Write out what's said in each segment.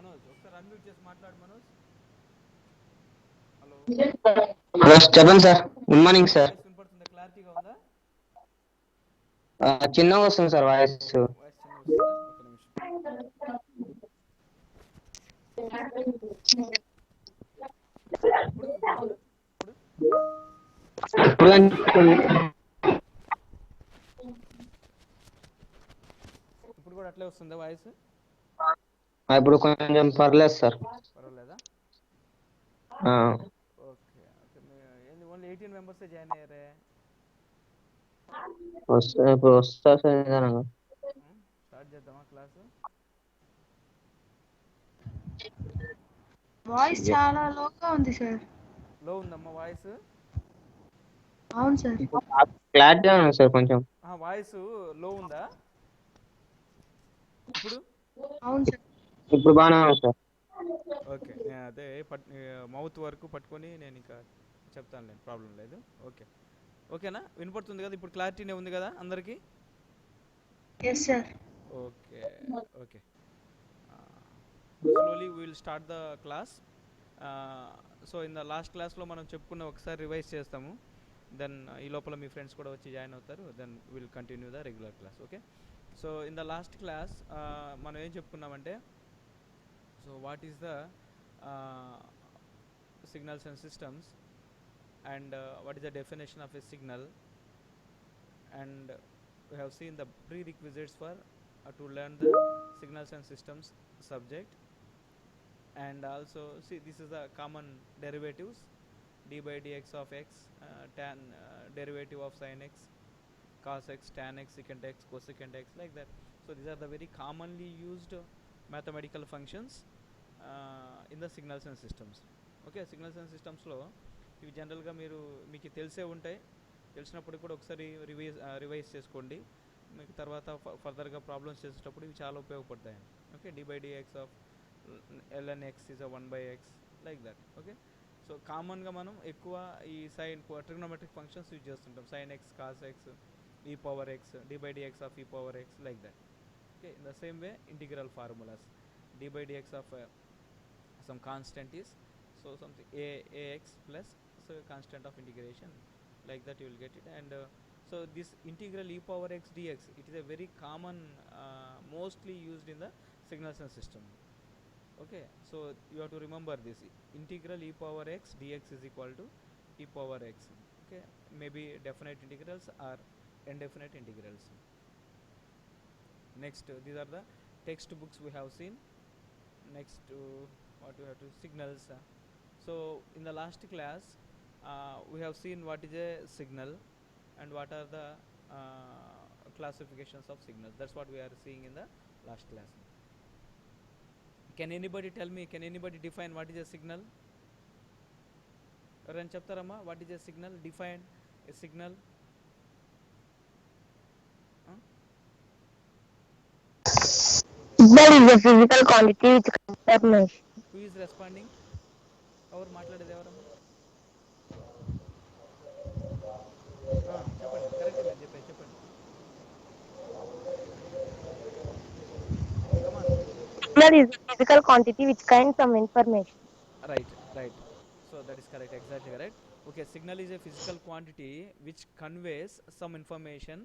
మనోజ్ ఒకసారి అన్మ్యూట్ చేసి మాట్లాడు మనోజ్. హలో హలో చెప్పండి sir. Good morning sir. Voice వినపడుతుందా? క్లారిటీగా ఉందా? చిన్నగా వస్తుంది సార్ వాయిస్. వాయిస్ చిన్నగా వస్తుందా? ఒక నిమిషం. ఇప్పుడు ఇప్పుడు చూడు. ఇప్పుడు ఇప్పుడు ఇప్పుడు కూడా అట్లే వస్తుందా వాయిస్? ఇప్పుడు కొంచెం పర్లేదు సార్. పర్వాలేదా? ఆ, ఓకే ఓకే. ఏంది ఓన్లీ 18 మెంబర్సే జాయిన్ అయ్యారే? ఇప్పుడు వస్తా సార్ నిదానంగా. స్టార్ట్ చేద్దామా క్లాసు? వాయిస్ చాలా లోగా ఉంది సార్. లో ఉందమ్మా వాయిస్. అవును సార్. క్లారిటీ ఉంది సార్ కొంచెం. వాయిస్ లో ఉందా ఇప్పుడు? అవును సార్. ఇప్పుడు బాగానే ఉంది సార్. ఓకే, నేను అదే మౌత్ వరకు పట్టుకొని నేను ఇంకా చెప్తానులేండి, ప్రాబ్లం లేదు. ఓకే ఓకేనా? వినపడుతుంది కదా ఇప్పుడు? క్లారిటీనే ఉంది కదా అందరికీ? Yes sir. Okay okay. Slowly we will start the class. So in the last క్లాస్లో మనం చెప్పుకున్న ఒకసారి రివైజ్ చేస్తాము. దెన్ ఈ లోపల మీ ఫ్రెండ్స్ కూడా వచ్చి జాయిన్ అవుతారు. Then will continue the regular class. Okay. So in the last class మనం ఏం చెప్పుకున్నామంటే, so what is the signals and systems, and what is the definition of a signal, and we have seen the prerequisites for to learn the signals and systems subject. And also see, this is the common derivatives: d by dx of x, tan derivative of sin x, cos x, tan x, secant x, cosecant x, like that. So these are the very commonly used mathematical functions in the signals and systems. Okay, signals and సిస్టమ్స్లో ఇవి జనరల్గా మీకు తెలిసే ఉంటాయి. తెలిసినప్పుడు కూడా ఒకసారి revise చేసుకోండి. మీకు తర్వాత ఫర్దర్గా ప్రాబ్లమ్స్ చేసేటప్పుడు ఇవి చాలా ఉపయోగపడతాయి. Okay, D by D X of ln x is a 1/x, like that. Okay, so కామన్గా మనం ఎక్కువ ఈ సైన్ ట్రిగ్నోమెట్రిక్ ఫంక్షన్స్ యూజ్ చేస్తుంటాం. Sine X, cos X, E power X, D by D X of E power X, like that. Okay, in the same way integral formulas, D by D X of some constant is, so something ax plus, so constant of integration, like that you will get it. And so this integral e power x dx, it is a very common, mostly used in the signals and system. Okay, so you have to remember this integral e power x dx is equal to e power x. Okay, maybe definite integrals or indefinite integrals. Next, these are the textbooks we have seen. Next, what we have to signals. So in the last class we have seen what is a signal and what are the classifications of signals. That's what we are seeing in the last class. Can anybody tell me, can anybody define what is a signal? Ran chaptarama, what is a signal? Define a signal. Signal is a physical quantity which confirms. Who is responding? ఎవరు మాట్లాడేది? ఎవరమ్మా? చెప్పండి, కరెక్టే మీరు చెప్పేది, చెప్పండి. కమాన్. Signal is a physical quantity which contains some information. Right, right. So that is correct, exactly correct. Okay, signal is a physical quantity which conveys some information,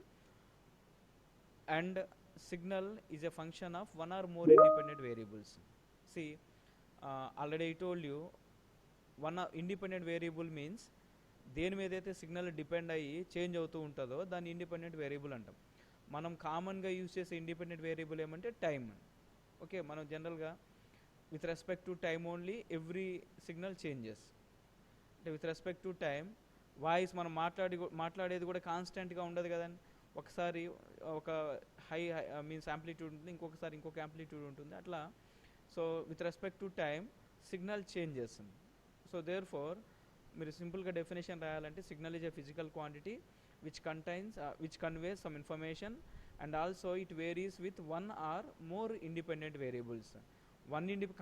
and signal is a function of one or more independent variables. See, already I told you, one independent variable means దేని మీద అయితే signal depend అయ్యి change అవుతూ ఉంటుందో దాన్ని independent variable అంటాం. మనం కామన్గా యూజ్ చేసే ఇండిపెండెంట్ వేరియబుల్ ఏమంటే టైం. ఓకే, మనం జనరల్గా with respect to time only every signal changes. అంటే with respect to time voice మనం మాట్లాడేది కూడా కాన్స్టెంట్గా ఉండదు కదండి. ఒకసారి ఒక హై మీన్స్ యాంప్లిట్యూడ్ ఉంటుంది, ఇంకొకసారి ఇంకొక యాంప్లిట్యూడ్ ఉంటుంది, అట్లా. So with respect to time signal change చేస్తుంది. సో దేర్ ఫోర్ మీరు సింపుల్గా డెఫినేషన్ రాయాలంటే, signal is a physical quantity which conveys some information and also it varies with one or more independent variables.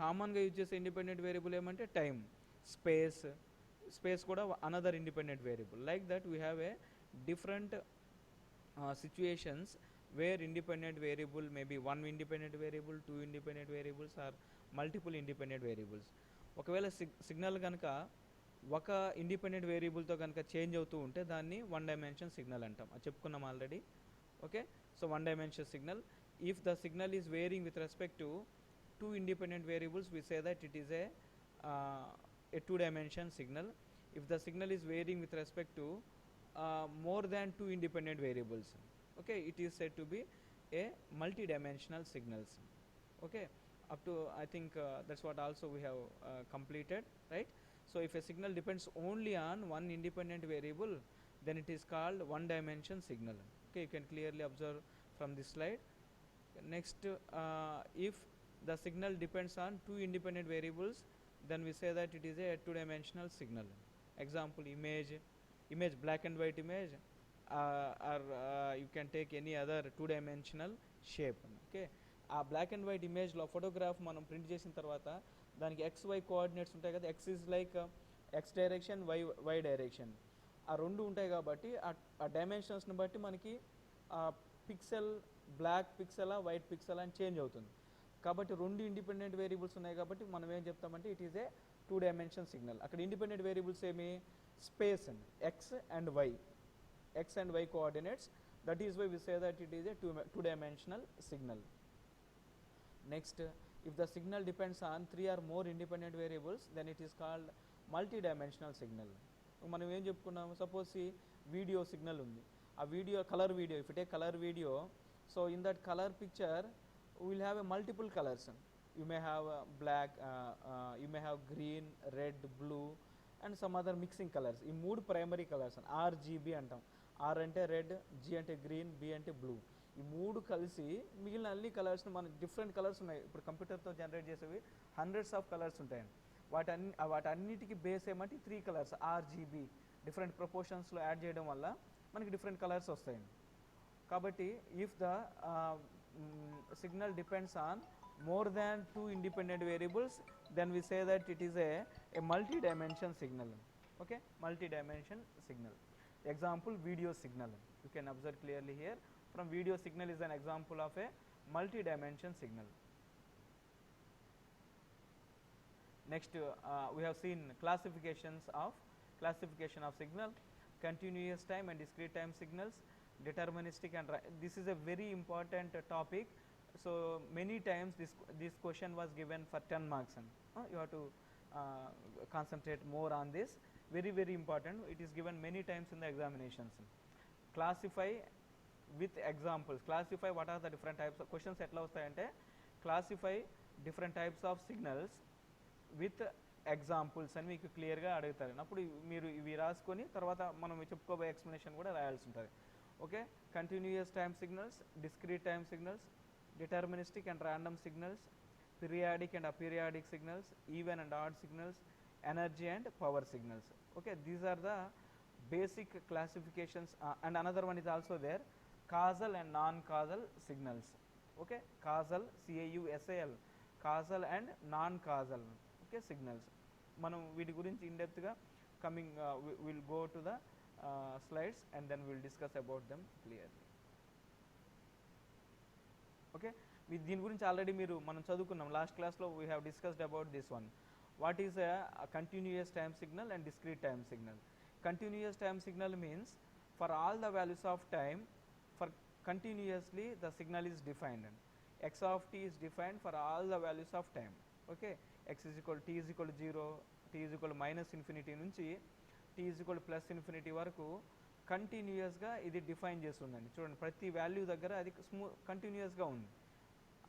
కామన్గా use చేసే independent variable ఏమంటే time, space కూడా another independent variable. Like that we have a different situations where independent variable may be one independent variable, two independent variables, or multiple independent variables. ఒకవేళ signal కనుక ఒక independent వేరియబుల్తో కనుక change అవుతూ ఉంటే దాన్ని one dimension signal అంటాం. అది చెప్పుకున్నాం already. Okay, so one dimension signal. If the signal is wearing with respect to two independent variables, we say that it is a two dimension signal. If the signal is varying with respect to more than two independent variables, okay, it is said to be a multi-dimensional signals. Okay, up to I think that's what also we have completed, right? So if a signal depends only on one independent variable, then it is called one dimension signal. Okay, you can clearly observe from this slide. Next, if the signal depends on two independent variables, then we say that it is a two dimensional signal. Example, image black and white image, or you can take any other two dimensional shape. Okay, ఆ black and white ఇమేజ్లో photograph మనం print చేసిన తర్వాత దానికి XY coordinates ఉంటాయి కదా. X is like X direction, Y direction, ఆ రెండు ఉంటాయి కాబట్టి ఆ డైమెన్షన్స్ని బట్టి మనకి పిక్సెల్ బ్లాక్ పిక్సెలా వైట్ పిక్సెల్ అని చేంజ్ అవుతుంది. కాబట్టి రెండు ఇండిపెండెంట్ వేరియబుల్స్ ఉన్నాయి కాబట్టి మనం ఏం చెప్తామంటే it is a two dimension signal. అక్కడ ఇండిపెండెంట్ వేరియబుల్స్ ఏమి, స్పేస్ అండి, X and Y coordinates. That is why we say that it is a two dimensional signal. Next, if the signal depends on three or more independent variables, then it is called multi dimensional signal. మనం ఏం చెప్పుకున్నాము, suppose video signal ఉంది, ఆ video colour video, if it a colour video, so in that colour picture we will have a multiple colors. You may have black, you may have green, red, blue and some other mixing colors. ఈ మూడు primary colours RGB అంటాం. R అంటే red, G అంటే green, B అంటే blue. ఈ మూడు కలిసి మిగిలిన అన్ని కలర్స్ని మన డిఫరెంట్ కలర్స్ ఉన్నాయి. ఇప్పుడు కంప్యూటర్తో జనరేట్ చేసేవి హండ్రెడ్స్ ఆఫ్ కలర్స్ ఉంటాయండి. వాటన్నిటికీ బేస్ ఏమంటే 3 కలర్స్ RGB డిఫరెంట్ ప్రపోర్షన్స్లో యాడ్ చేయడం వల్ల మనకి డిఫరెంట్ కలర్స్ వస్తాయండి. కాబట్టి if the signal depends on more than two independent variables, then we say that it is a multi-dimension signal. Okay, multi-dimension signal. Example, video signal. You can observe clearly here. From video signal is an example of a multi-dimension signal. Next, we have seen classification of signal, continuous time and discrete time signals, deterministic and this is a very important topic. So many times this question was given for 10 marks and you have to concentrate more on this. Very important. It is given many times in the examinations. Classify with examples. Classify what are the different types of questions etla vastayante, classify different types of signals with examples అని మీకు క్లియర్గా అడుగుతారు. అప్పుడు మీరు ఇవి రాసుకొని తర్వాత మనం చెప్పుకోబోయే ఎక్స్ప్లెనేషన్ కూడా రాయాల్సి ఉంటుంది. Okay, continuous time signals, discrete time signals, deterministic and random signals, periodic and aperiodic signals, even and odd signals, energy and power signals. Okay, these are the basic classifications, and another one is also there, causal and non-causal signals. Okay, causal, CAUSAL, causal and non-causal, okay, signals. మనం వీటి గురించి in డెప్త్గా coming will go to the slides and then we will discuss about them clearly. Okay, దీని గురించి already మనం చదువుకున్నాం last క్లాస్లో. We have discussed about this one. What is a continuous time signal and discrete time signal? Continuous time signal means for all the values of time, for continuously the signal is defined. X of t is defined for all the values of time. Okay, x is equal t is equal to 0, t is equal to minus infinity నుంచి t is equal to plus infinity వరకు కంటిన్యూయస్గా ఇది define చేస్తుందండి. చూడండి, ప్రతి value దగ్గర అది కంటిన్యూయస్గా ఉంది.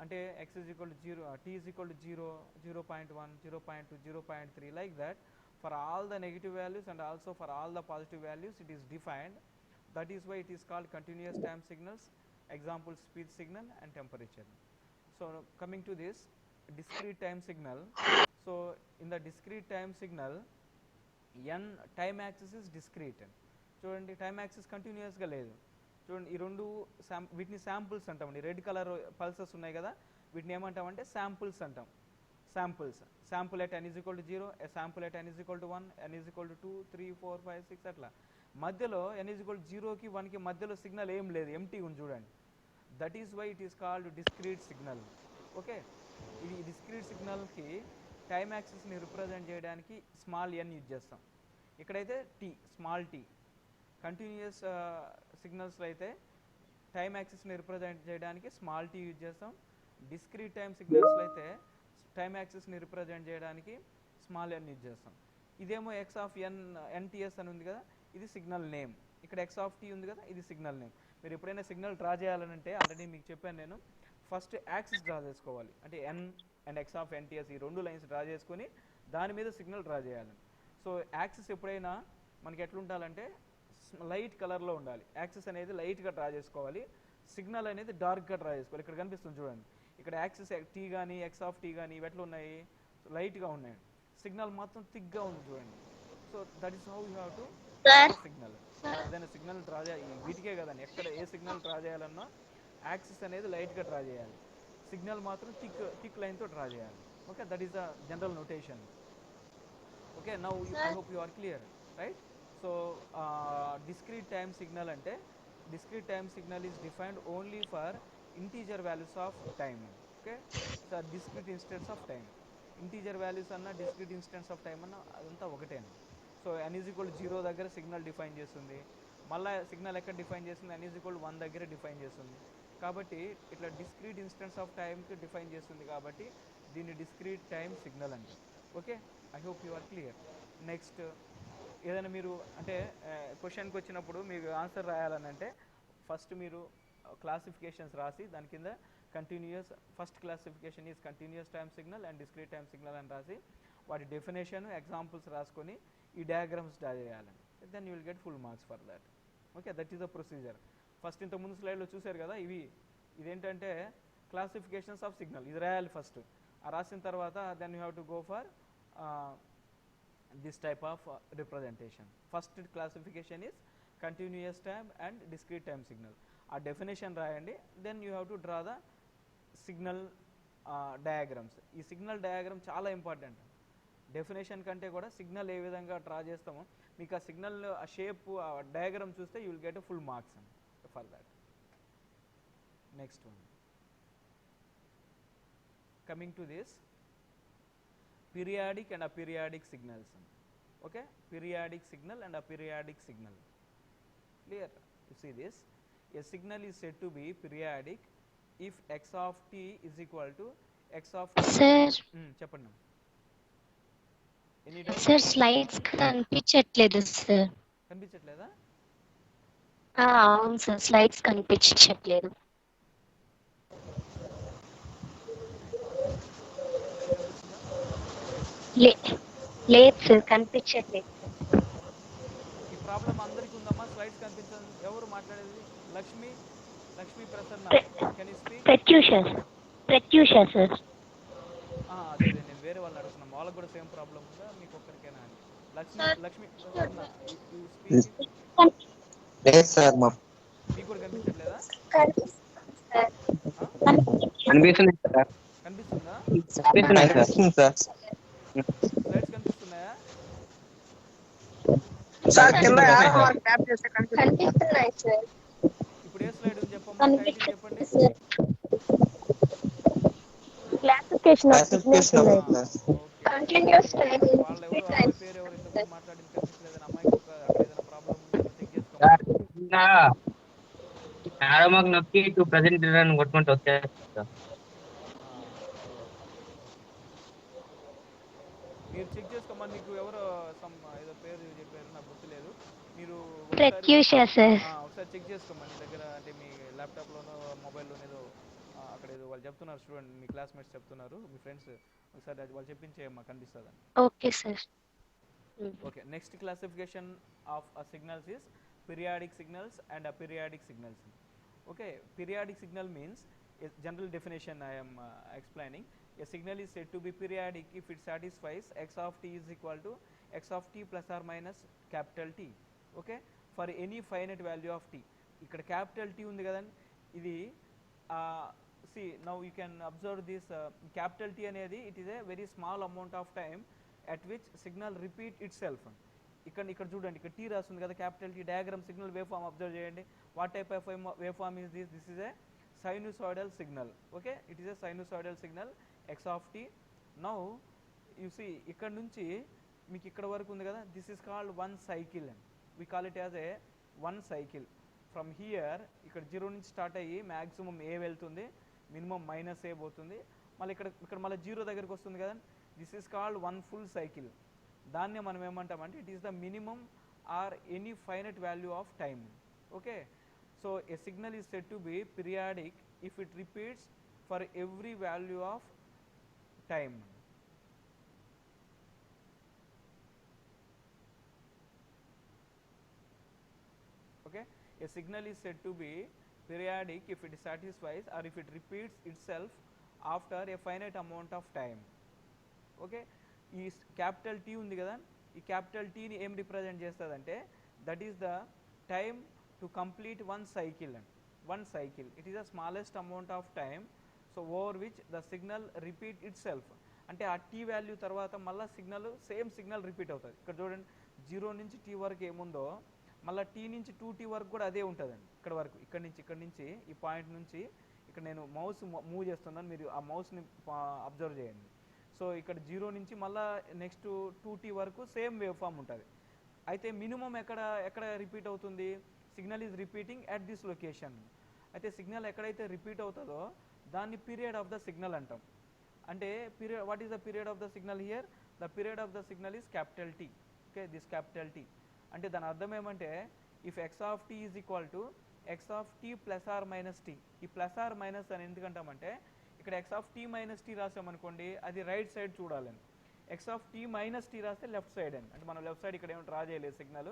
అంటే x is equal to 0, t is equal to 0, 0.1, 0.2, 0.3 like that. For all the negative values and also for all the positive values it is defined. That is why it is called continuous time signals. Example, speed signal and temperature. So coming to this discrete time signal. So in the discrete time signal, n time axis is discrete. చూడండి, time axis కంటిన్యూస్గా లేదు. చూడండి, ఈ రెండు వీటిని samples అంటామండి. Red colour pulses ఉన్నాయి కదా, వీటిని ఏమంటామంటే శాంపుల్స్ అంటాం. Samples, sample at n is equal to 0, a sample at n is equal to 1, n is equal to 2, 3, 4, 5, 6 అట్లా. మధ్యలో n is equal to 0కి 1కి మధ్యలో సిగ్నల్ ఏం లేదు, ఎంటీ ఉంది చూడండి. That is why it is called discrete signal. Okay, ఇది డిస్క్రీట్ సిగ్నల్కి టైం యాక్సిస్ని రిప్రజెంట్ చేయడానికి స్మాల్ ఎన్ యూజ్ చేస్తాం. ఇక్కడైతే టీ, స్మాల్ టీ. కంటిన్యూస్ సిగ్నల్స్లో అయితే టైం యాక్సిస్ని రిప్రజెంట్ చేయడానికి స్మాల్ టీ యూజ్ చేస్తాం. డిస్క్రీట్ టైం సిగ్నల్స్లో అయితే టైం యాక్సిస్ని రిప్రజెంట్ చేయడానికి స్మాల్ ఎన్ యూజ్ చేస్తాం. ఇదేమో ఎక్స్ ఆఫ్ ఎన్టీఎస్ అని ఉంది కదా, ఇది సిగ్నల్ నేమ్. ఇక్కడ ఎక్స్ ఆఫ్ టీ ఉంది కదా, ఇది సిగ్నల్ నేమ్. మీరు ఎప్పుడైనా సిగ్నల్ డ్రా చేయాలంటే ఆల్రెడీ మీకు చెప్పాను నేను, ఫస్ట్ యాక్సిస్ డ్రా చేసుకోవాలి. అంటే ఎన్ అండ్ ఎక్స్ ఆఫ్ ఎన్టీఎస్ ఈ 2 లైన్స్ డ్రా చేసుకొని దాని మీద సిగ్నల్ డ్రా చేయాలి. సో యాక్సిస్ ఎప్పుడైనా మనకి ఎట్లుండాలంటే లైట్ కలర్లో ఉండాలి. యాక్సిస్ అనేది లైట్గా డ్రా చేసుకోవాలి, సిగ్నల్ అనేది డార్క్గా డ్రా చేసుకోవాలి. ఇక్కడ కనిపిస్తుంది చూడండి, ఇక్కడ యాక్సిస్ టీ కానీ ఎక్స్ ఆఫ్ టీ కానీ ఇవి ఎట్లా ఉన్నాయి, లైట్గా ఉన్నాయి. సిగ్నల్ మాత్రం థిక్గా ఉంది చూడండి. So that is how you have to signal. ఏదైనా సిగ్నల్ డ్రా చేయాలి, వీటికే కదండి, ఎక్కడ ఏ సిగ్నల్ డ్రా చేయాలన్నా యాక్సిస్ అనేది లైట్గా డ్రా చేయాలి, సిగ్నల్ మాత్రం థిక్ లైన్తో డ్రా చేయాలి. Okay, that is the general notation. Okay, now I hope you are clear, right? So discrete time signal అంటే discrete time signal is defined only for integer values of time. Okay, so discrete instance of time, integer values అన్న discrete instance of time అన్న అదంతా ఒకటేనా. So n is equal to 0 దగ్గర signal define చేస్తుంది, మళ్ళీ signal ఎక్కడ define చేస్తుంది, n is equal to 1 దగ్గర డిఫైన్ చేస్తుంది. కాబట్టి ఇట్లా డిస్క్రీట్ ఇన్స్టెన్స్ ఆఫ్ టైంకి డిఫైన్ చేస్తుంది, కాబట్టి దీన్ని డిస్క్రీట్ టైం సిగ్నల్ అంటే. Okay, I hope you are clear. Next, ఏదైనా మీరు అంటే క్వశ్చన్కి వచ్చినప్పుడు మీకు ఆన్సర్ రాయాలని అంటే ఫస్ట్ మీరు క్లాసిఫికేషన్స్ రాసి దాని కింద continuous, first classification is continuous time signal and discrete time signal అని రాసి వాటి డెఫినేషన్, ఎగ్జాంపుల్స్ రాసుకొని ఈ డయాగ్రామ్స్ డ్రా చేయాలండి. Then you will get full marks for that. Okay, that is the procedure. First ఇంతకుముందు స్లైడ్లో చూశారు కదా, ఇదేంటంటే క్లాసిఫికేషన్స్ ఆఫ్ సిగ్నల్, ఇది రాయాలి ఫస్ట్. ఆ రాసిన తర్వాత then you have to go for this type of representation. First classification is continuous time and discrete time signal. A definition రాయండి, then you have to draw the signal diagrams. ఈ signal diagram చాలా important. Definition కంటే కూడా signal ఏ విధంగా draw చేస్తామో మీకు ఆ signal ఆ షేప్ ఆ డయాగ్రామ్ చూస్తే you will get full marks for that. Next one, coming to this periodic and aperiodic signals. Okay, periodic signal and aperiodic signal. Clear? You see this, a signal is said to be periodic if x of t is equal to x of t. Sir, చెప్పండి. Any doubt? Sir slides కనిపించట్లేదు sir. కనిపించట్లేదా? అవును sir, slides కనిపించట్లేదు. లేదు sir, కనిపించట్లేదు. ఈ problem అందరికీ ఉందమ్మా, స్లైడ్స్ కనిపించదు. ఎవరు మాట్లాడేది? Lakshmi Prasanna, can you speak? Pratyusha sir. అదే నేను వేరే వాళ్ళని అడుగుతున్నాను, వాళ్ళకి కూడా సేమ్ ప్రాబ్లం ఉందా మీకు ఒక్కరికేనా అని. Lakshmi Prasanna, you speak. లేదు సార్, మీకు కూడా కనిపించట్లేదా? కనిపిస్తుంది సార్. కనిపిస్తుందా? కనిపిస్తుంది సార్. స్లైడ్స్ కనిపిస్తున్నాయా? కనిపిస్తున్నాయి సార్. ఇప్పుడు ఏ స్లైడ్ ఉంది చెప్పమ్మా, టైటిల్ చెప్పండి. క్లాసిఫికేషన్ ఆఫ్ సిగ్నల్స్ ఉన్నాయి. Continuous time. వాళ్ళు ఎవరు, అమ్మాయి పేరు ఎవరు ఇంతకుముందు మాట్లాడింది కనిపించలేదని, అమ్మాయికి ఒక అక్కడ ఏదైనా ప్రాబ్లం ఉందేమో చెక్ చేసుకోమని. ఆరోమాకు నొక్కి టు ప్రెజెంట్ అని కొట్టుకుంటూ వచ్చేస్తా. మీరు చెక్ చేసుకోమని, మీకు ఎవరో ఏదో పేరు చెప్పారు, నాకు గుర్తులేదు. మీరు ప్రత్యూష సార్. ఒకసారి చెక్ చేసుకోమని దగ్గర, అంటే మీ ల్యాప్టాప్లోనో మొబైల్లోనో ఏదో అక్కడ ఏదో వాళ్ళు చెప్తున్నారు, స్టూడెంట్ మీ క్లాస్మేట్స్ చెప్తున్నారు, మీ ఫ్రెండ్స్, ఒకసారి అది వాళ్ళు చెప్పించేయమ్మా, కనిపిస్తుందని. Okay sir. Okay, next classification of signals is periodic signals and aperiodic signals. Okay, periodic signal means, a general definition I am explaining. A signal is said to be periodic if it satisfies x of t is equal to x of t plus or minus capital T. Okay, for any finite value of t. ఇక్కడ capital T ఉంది కదండి, ఇది see now you can observe this capital T అనేది it is a very small amount of time at which signal repeat itself. ఇక్కడ చూడండి, ఇక్కడ T రాస్తుంది కదా, capital T. Diagram signal waveform observe చేయండి. What type of waveform is this? This is a sinusoidal signal. Okay, it is a sinusoidal signal x of t. Now you see ఇక్కడ నుంచి మీకు ఇక్కడ వరకు ఉంది కదా, this is called one cycle and we call it as a one cycle. From here ఇక్కడ 0 నుంచి start అయ్యి మ్యాక్సిమం ఏ వెళ్తుంది, మినిమం మైనస్ ఏ పోతుంది, మళ్ళీ ఇక్కడ మళ్ళీ 0 దగ్గరికి వస్తుంది కదా, this is called one full cycle. దాన్నే మనం ఏమంటామంటే it is the minimum or any finite value of time. Okay, so a signal is said to B periodic if it repeats for every value of time. Okay, a signal is said to be periodic if it satisfies or if it repeats itself after a finite amount of time. Okay, ఈ capital T ఉంది కదా, ఈ capital టీని ఏం represent చేస్తుందంటే that is the time to complete one cycle. And one cycle it is the smallest amount of time, so over which the signal repeat it self. అంటే ఆ tea value తర్వాత మళ్ళీ సేమ్ సిగ్నల్ రిపీట్ అవుతుంది. ఇక్కడ చూడండి 0 నుంచి tea వరకు ఏముందో మళ్ళీ టీ నుంచి 2t వరకు కూడా అదే ఉంటుందండి. ఇక్కడ వరకు ఇక్కడ నుంచి ఈ పాయింట్ నుంచి ఇక్కడ నేను మౌస్ మూవ్ చేస్తున్నాను, మీరు ఆ మౌస్ని అబ్జర్వ్ చేయండి. సో ఇక్కడ 0 నుంచి మళ్ళీ నెక్స్ట్ 2t వరకు సేమ్ వేవ్ ఫామ్ ఉంటుంది. అయితే మినిమం ఎక్కడ రిపీట్ అవుతుంది, signal is repeating at this location. అయితే సిగ్నల్ ఎక్కడైతే రిపీట్ అవుతుందో దాన్ని పీరియడ్ ఆఫ్ ద సిగ్నల్ అంటాం. అంటే period, what is the period of the signal here, the period of the signal is capital T. Okay, this capital T అంటే దాని అర్థం ఏమంటే if X of T is equal to X of T plus or minus T. ఈ plus or minus అని ఎందుకంటామంటే ఇక్కడ X of T minus T రాసామనుకోండి అది రైట్ సైడ్ చూడాలని, X of T minus T రాస్తే లెఫ్ట్ సైడ్ అని. అంటే మనం లెఫ్ట్ సైడ్ ఇక్కడ ఏమి డ్రా చేయలేదు సిగ్నల్,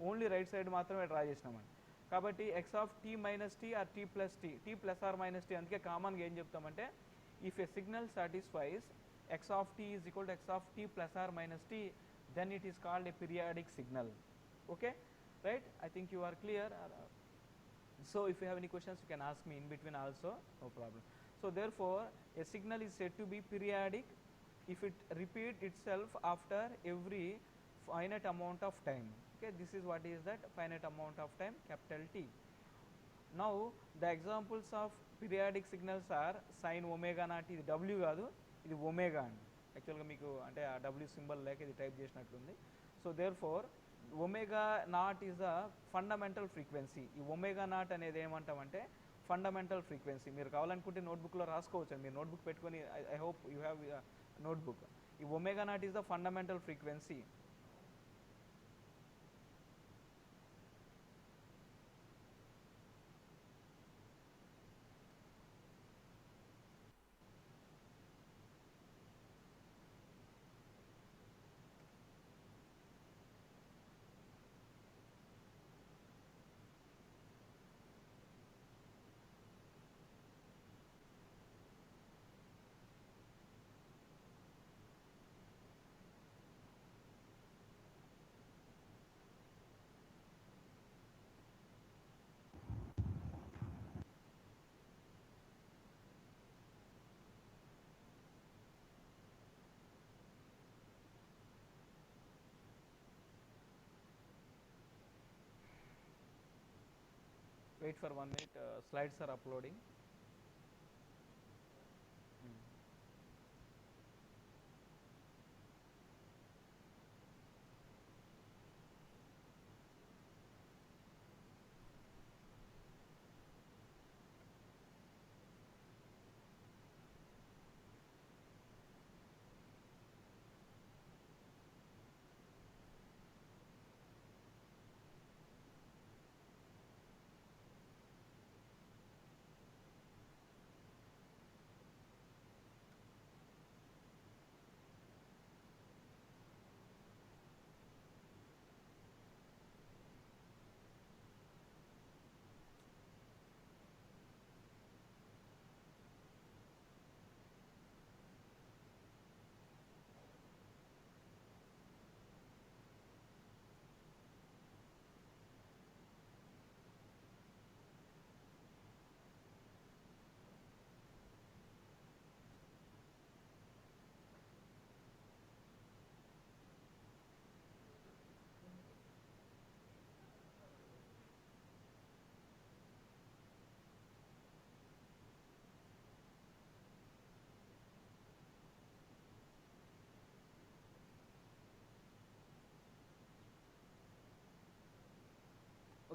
ఓన్లీ రైట్ సైడ్ మాత్రమే డ్రా చేసినామని. కాబట్టి X of T minus T or T plus T, T plus or minus T. అందుకే కామన్గా ఏం చెప్తామంటే if a signal satisfies X of T is equal to X of T plus or minus t, then it is called a periodic signal. Okay, right? I think you are clear. So if you have any questions you can ask me in between also, no problem. So therefore a signal is said to be periodic if it repeats itself after every finite amount of time. Okay, this is what is that finite amount of time, capital T. Now the examples of periodic signals are sin omega naught. ఇది W కాదు, ఇది omega అండి. యాక్చువల్గా మీకు అంటే ఆ W symbol లేక ఇది టైప్ చేసినట్లుంది. So therefore omega naught is the fundamental frequency. ఈ ఒమేగా నాట్ అనేది ఏమంటామంటే ఫండమెంటల్ ఫ్రీక్వెన్సీ. మీరు కావాలనుకుంటే నోట్బుక్లో రాసుకోవచ్చు, మీరు నోట్బుక్ పెట్టుకొని I hope you have notebook. ఈ omega naught is the fundamental frequency. Wait for 1 minute, slides are uploading.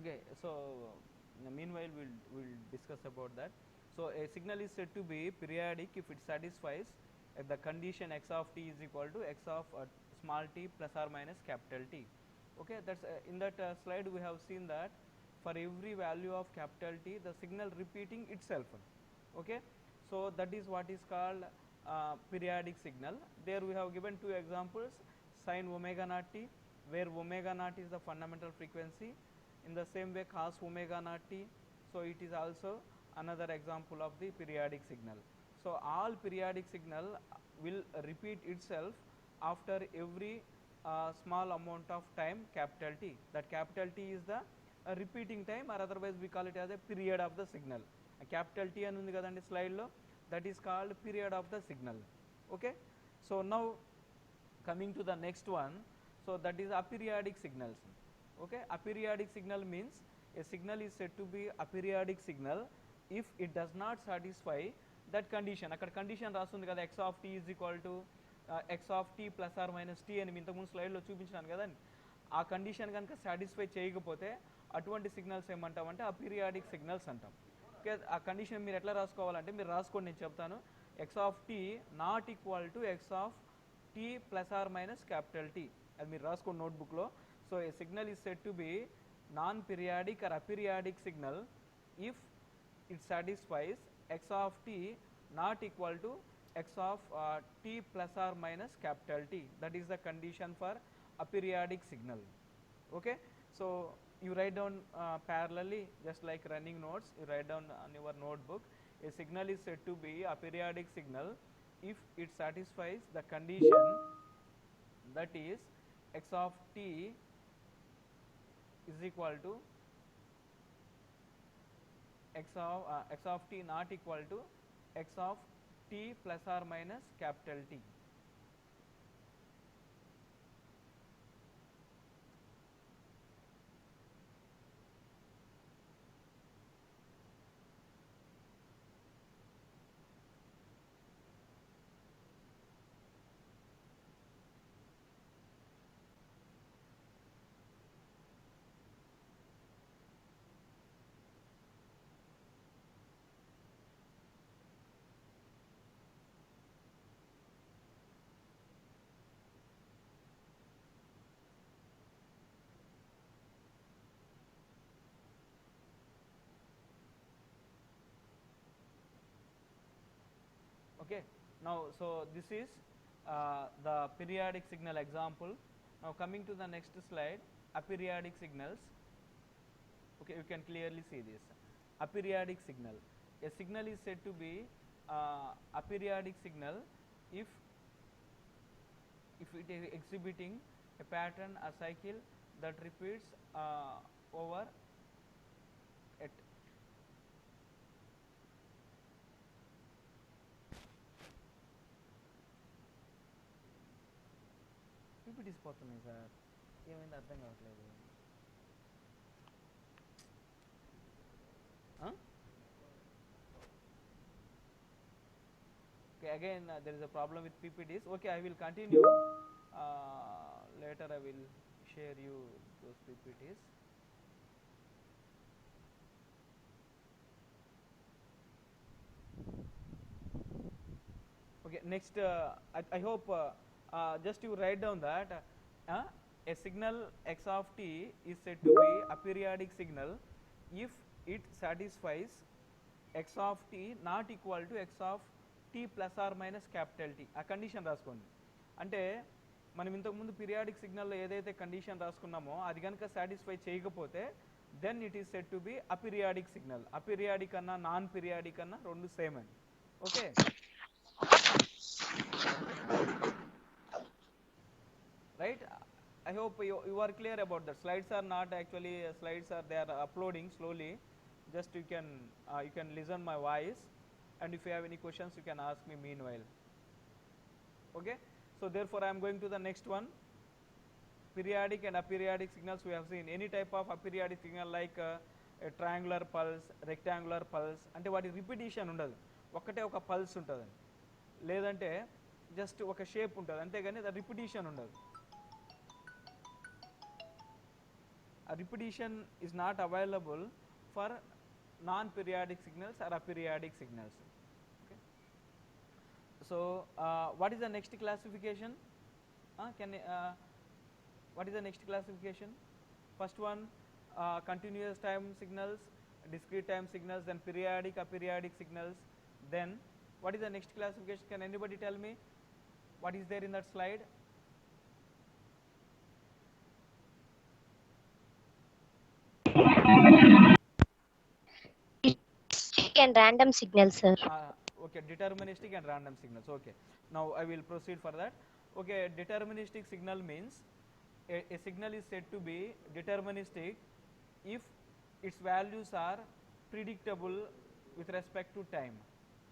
Okay, so meanwhile we'll discuss about that. So a signal is said to be periodic if it satisfies the condition x of t is equal to x of small t plus or minus capital T. Okay, that's in that slide we have seen that for every value of capital T the signal repeating itself. Okay, so that is what is called periodic signal. There we have given two examples, sin omega naught t, where omega naught is the fundamental frequency, in the same way cos omega naught t, so it is also another example of the periodic signal. So all periodic signal will repeat itself after every small amount of time capital T. That capital T is the repeating time, or otherwise we call it as a period of the signal. Capital T అని ఉంది కదండి slide లో, that is called period of the signal. Okay, so now coming to the next one, so that is aperiodic signals. Okay, aperiodic signal means a signal is said to be aperiodic signal if it does not satisfy that condition. అక్కడ condition రాస్తుంది కదా, x of t is equal to x of t plus or minus t అని ఇంతకుముందు స్లైడ్లో చూపించినాను కదండి. ఆ condition కనుక satisfy చేయకపోతే అటువంటి సిగ్నల్స్ ఏమంటామంటే అపీరియాడిక్ సిగ్నల్స్ అంటాం. ఓకే, ఆ కండిషన్ మీరు ఎట్లా రాసుకోవాలంటే మీరు రాసుకోండి, నేను చెప్తాను. X of T not equal to X of T plus or minus capital T, అది మీరు రాసుకోండి నోట్బుక్లో. So a signal is said to be non periodic or aperiodic signal if it satisfies x of t not equal to x of t plus or minus capital T. That is the condition for aperiodic signal. Okay, so you write down parallelly, just like running notes, you write down on your notebook, a signal is said to be aperiodic signal if it satisfies the condition, that is x of t is equal to x of t not equal to x of t plus or minus capital T. Okay, now so this is the periodic signal example. Now coming to the next slide, aperiodic signals. Okay, you can clearly see this aperiodic signal. A signal is said to be aperiodic signal if it is exhibiting a pattern, a cycle that repeats over at PPTs పోతున్నాయి sir, ఏమైంది అర్థం కావట్లేదు. Okay, again there is a problem with PPTs. Okay, I will continue. Later I will share you those PPTs. Okay, next I hope just you write down that a signal x of t is said to be aperiodic signal if it satisfies x of t not equal to x of t plus or minus capital T. ఆ condition రాసుకోండి. అంటే మనం ఇంతకుముందు periodic సిగ్నల్లో ఏదైతే condition రాసుకున్నామో అది కనుక satisfy చేయకపోతే then it is said to be aperiodic signal. Aperiodic అన్నా నాన్ పీరియాడిక్ అన్నా రెండు సేమ్ అండి. Okay, right, I hope you are clear about that. Slides are not actually slides are, they are uploading slowly, just you can listen my voice, and if you have any questions you can ask me meanwhile. Okay, so therefore I am going to the next one. Periodic and aperiodic signals we have seen. Any type of aperiodic signal like a triangular pulse, rectangular pulse, అంటే వాటి repetition ఉండదు, ఒక్కటే ఒక pulse ఉంటుంది, లేదంటే just ఒక shape ఉంటుంది అంతేగాని రిపిటేషన్ ఉండదు. a repetition is not available for non-periodic signals or aperiodic signals. Okay. So what is the next classification? What is the next classification? First one, continuous time signals, discrete time signals, then periodic, aperiodic signals. Then what is the next classification? Can anybody tell me what is there in that slide? And random signals, sir. Okay, deterministic and random signals. Okay, now I will proceed for that. Okay, deterministic signal means a signal is said to be deterministic if its values are predictable with respect to time.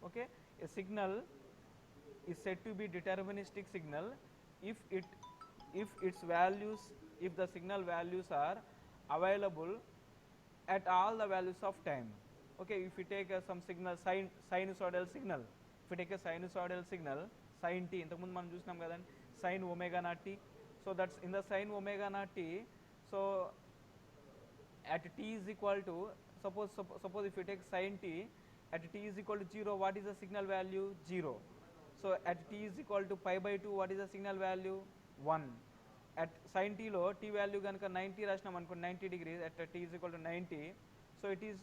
Okay, a signal is said to be deterministic signal if its values, if the signal values are available at all the values of time. Okay, if we take some signal, sinusoidal signal, if we take a sinusoidal signal sin t, ఇంతకుముందు మనం చూసినాం కదండి sin omega naught t, so that's in the sin omega naught t. So at t is equal to, suppose if you take sin t at t is equal to 0, what is the signal value? 0. So at t is equal to pi by 2, what is the signal value? 1. At sin t లో t value కనుక 90 రాసినాం అనుకోండి, 90 degrees at t is equal to 90, so it is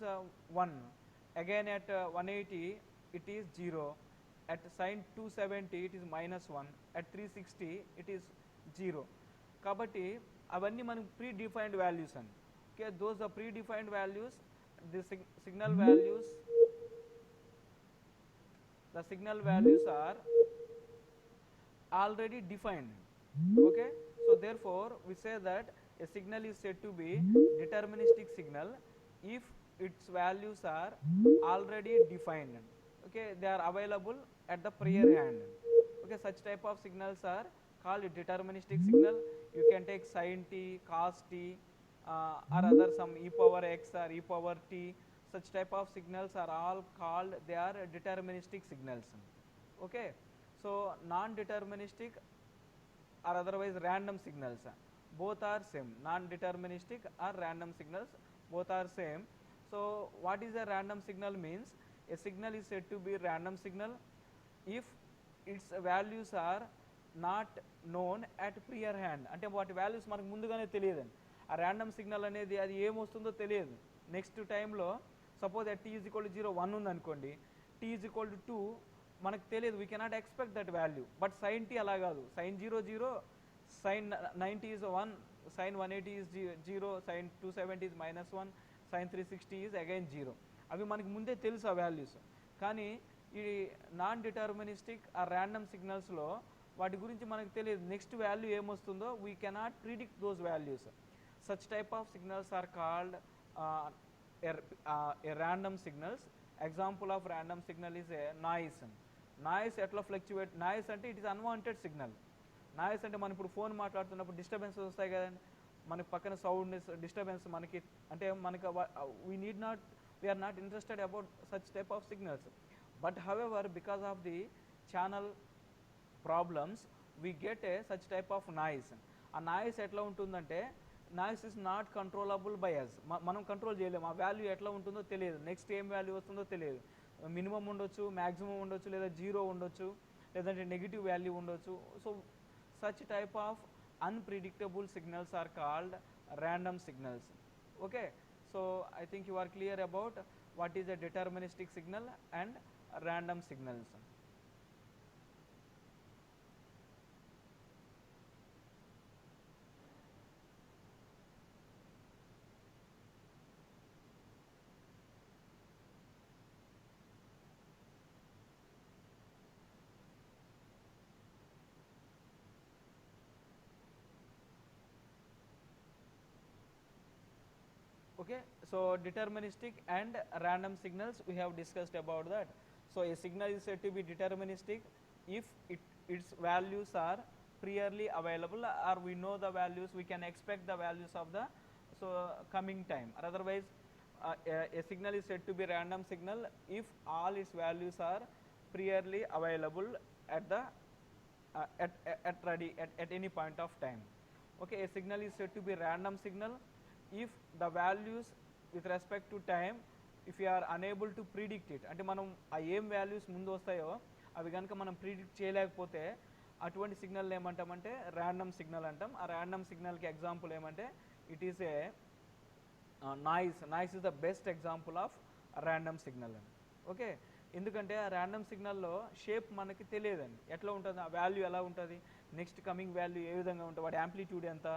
1. Again at 180 it is 0. At sin 270 it is -1. At 360 it is 0. కాబట్టి అవన్నీ మనకు predefined values అండి. Okay, those are predefined values. The signal values, the signal values are already defined. Okay, so therefore we say that a signal is said to be deterministic signal if its values are already defined. Okay, they are available at the prior hand. Okay, such type of signals are called deterministic signal. You can take sin t, cos t, or other some e power x or e power t. Such type of signals are all called, they are deterministic signals. Okay, so non-deterministic or otherwise random signals, both are same. Non-deterministic or random signals, both are same. So what is a random signal means? A signal is said to be random signal if its values are not known at prior hand. అంటే వాటి values మనకు ముందుగానే తెలియదండి. ఆ random signal అనేది అది ఏమొస్తుందో తెలియదు. Next టైంలో suppose at t is equal to 0 1 ఉంది అనుకోండి, t is equal to 2 మనకు తెలియదు, we cannot expect that value. But sine T అలా కాదు, sine 0 0, sine 90 is 1, sine 180 is 0, sine 270 is -1, sine 360 is again 0. అవి మనకి ముందే తెలుసు ఆ వాల్యూస్. కానీ ఈ నాన్ డిటర్మినిస్టిక్ ఆ ర్యాండమ్ సిగ్నల్స్లో వాటి గురించి మనకు తెలియదు, నెక్స్ట్ వాల్యూ ఏమొస్తుందో we cannot predict those values. Such type of signals are called a random signals. Example of random signal is a noise. Noise ఎట్లా ఫ్లక్చువేట్, నాయిస్ అంటే it is unwanted signal. Noise అంటే మనం ఇప్పుడు phone మాట్లాడుతున్నప్పుడు disturbances వస్తాయి కదండి, మనకి పక్కన సౌండ్ డిస్టర్బెన్స్ మనకి, అంటే మనకి we are not interested about such type of signals. But however, because of the channel problems we get a such type of noise. ఆ నాయిస్ ఎట్లా ఉంటుందంటే, noise is not controllable by us, మనం control చేయలేము. ఆ value ఎట్లా ఉంటుందో తెలియదు, next ఏం వాల్యూ వస్తుందో తెలియదు. మినిమం ఉండొచ్చు, మ్యాక్సిమం ఉండొచ్చు, లేదా 0 ఉండొచ్చు, లేదంటే నెగిటివ్ వాల్యూ ఉండొచ్చు. So such type of unpredictable signals are called random signals. Okay, so I think you are clear about what is a deterministic signal and random signals. Okay, so deterministic and random signals we have discussed about that. So a signal is said to be deterministic if its values are priorly available, or we know the values, we can expect the values of the coming time. Or otherwise a signal is said to be random signal if all its values are priorly available at the at any point of time. Okay, a signal is said to be random signal if the values with respect to time if you are unable to predict it, అంటే మనం ఆ ఏం values ముందు వస్తాయో అవి కనుక మనం predict చేయలేకపోతే అటువంటి సిగ్నల్ ఏమంటామంటే ర్యాండమ్ సిగ్నల్ అంటాం. ఆ ర్యాండమ్ సిగ్నల్కి ఎగ్జాంపుల్ ఏమంటే it is A noise is the best example of random signal అండి. ఓకే, ఎందుకంటే ఆ ర్యాండమ్ సిగ్నల్లో షేప్ మనకి తెలియదండి, ఎట్లా ఉంటుంది, ఆ వాల్యూ ఎలా ఉంటుంది, నెక్స్ట్ కమింగ్ వాల్యూ ఏ విధంగా ఉంటుంది, వాటి యాంప్లిట్యూడ్ ఎంత,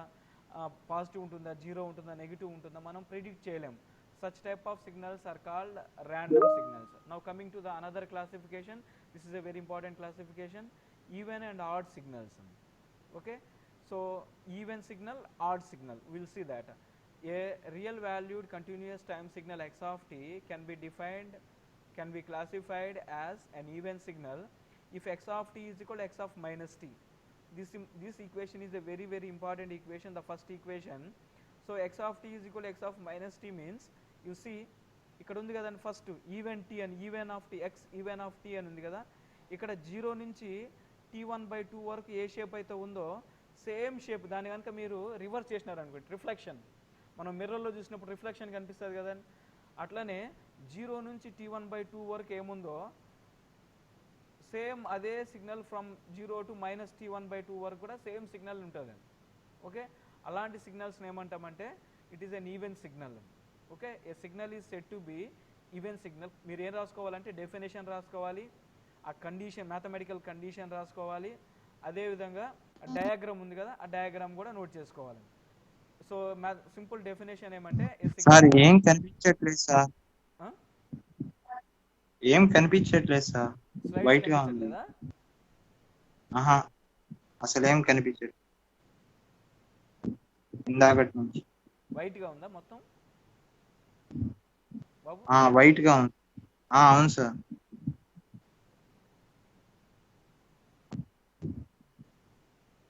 పాజిటివ్ ఉంటుందా, జీరో ఉంటుందా, నెగిటివ్ ఉంటుందా, మనం ప్రిడిక్ట్ చేయలేం. Such type of signals are called random signals. Now coming to the another classification, this is a very important classification, even and odd signals. Okay, so even signal, odd signal, we'll see that. A real valued continuous time signal x of t can be defined, can be classified as an even signal if x of t is equal to x of minus t. This equation is a very very important equation, the first equation. So x of t is equal to x of minus t means, you see ఇక్కడ ఉంది కదండి first even T అని, even of T X even of T అని ఉంది కదా, ఇక్కడ 0 నుంచి t1/2 వరకు ఏ షేప్ అయితే ఉందో సేమ్ షేప్ దాన్ని కనుక మీరు రివర్స్ చేసినారు అనుకోండి, రిఫ్లెక్షన్ మనం మిర్రర్లో చూసినప్పుడు రిఫ్లెక్షన్ కనిపిస్తుంది కదండి, అట్లనే 0 నుంచి t1/2 వరకు ఏముందో సేమ్ అదే సిగ్నల్ ఫ్రమ్ 0 to -t1/2 వరకు కూడా సేమ్ సిగ్నల్ ఉంటుందండి. ఓకే, అలాంటి సిగ్నల్స్ని ఏమంటామంటే it is an even signal. Okay, A signal is set to be even signal. మీరు ఏం రాసుకోవాలంటే డెఫినేషన్ రాసుకోవాలి, ఆ కండిషన్ మ్యాథమెటికల్ కండిషన్ రాసుకోవాలి, అదేవిధంగా డయాగ్రామ్ ఉంది కదా ఆ డయాగ్రామ్ కూడా నోట్ చేసుకోవాలి. సో సింపుల్ డెఫినేషన్ ఏమంటే సార్ ఏం కనిపించట్లేదు సార్, ఏం కనిపించట్లేదు సార్, వైట్ గా ఉంది. ఆహా, అసలు ఏం కనిపించట్లేదు ఇందాకటి నుంచి. వైట్ గా ఉందా మొత్తం బాబు? వైట్ గా ఉంది. అవును సార్.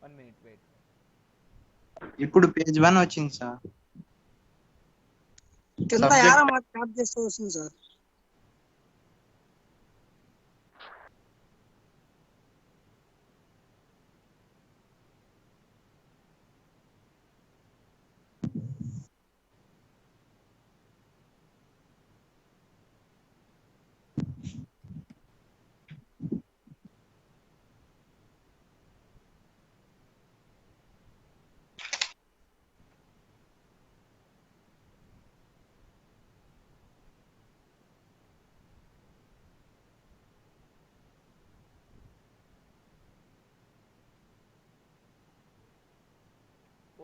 One minute wait. ఇప్పుడు పేజ్ 1 వచ్చింది సార్. కింద యారో మార్క్ ట్యాప్ చేస్తే వస్తుంది సార్.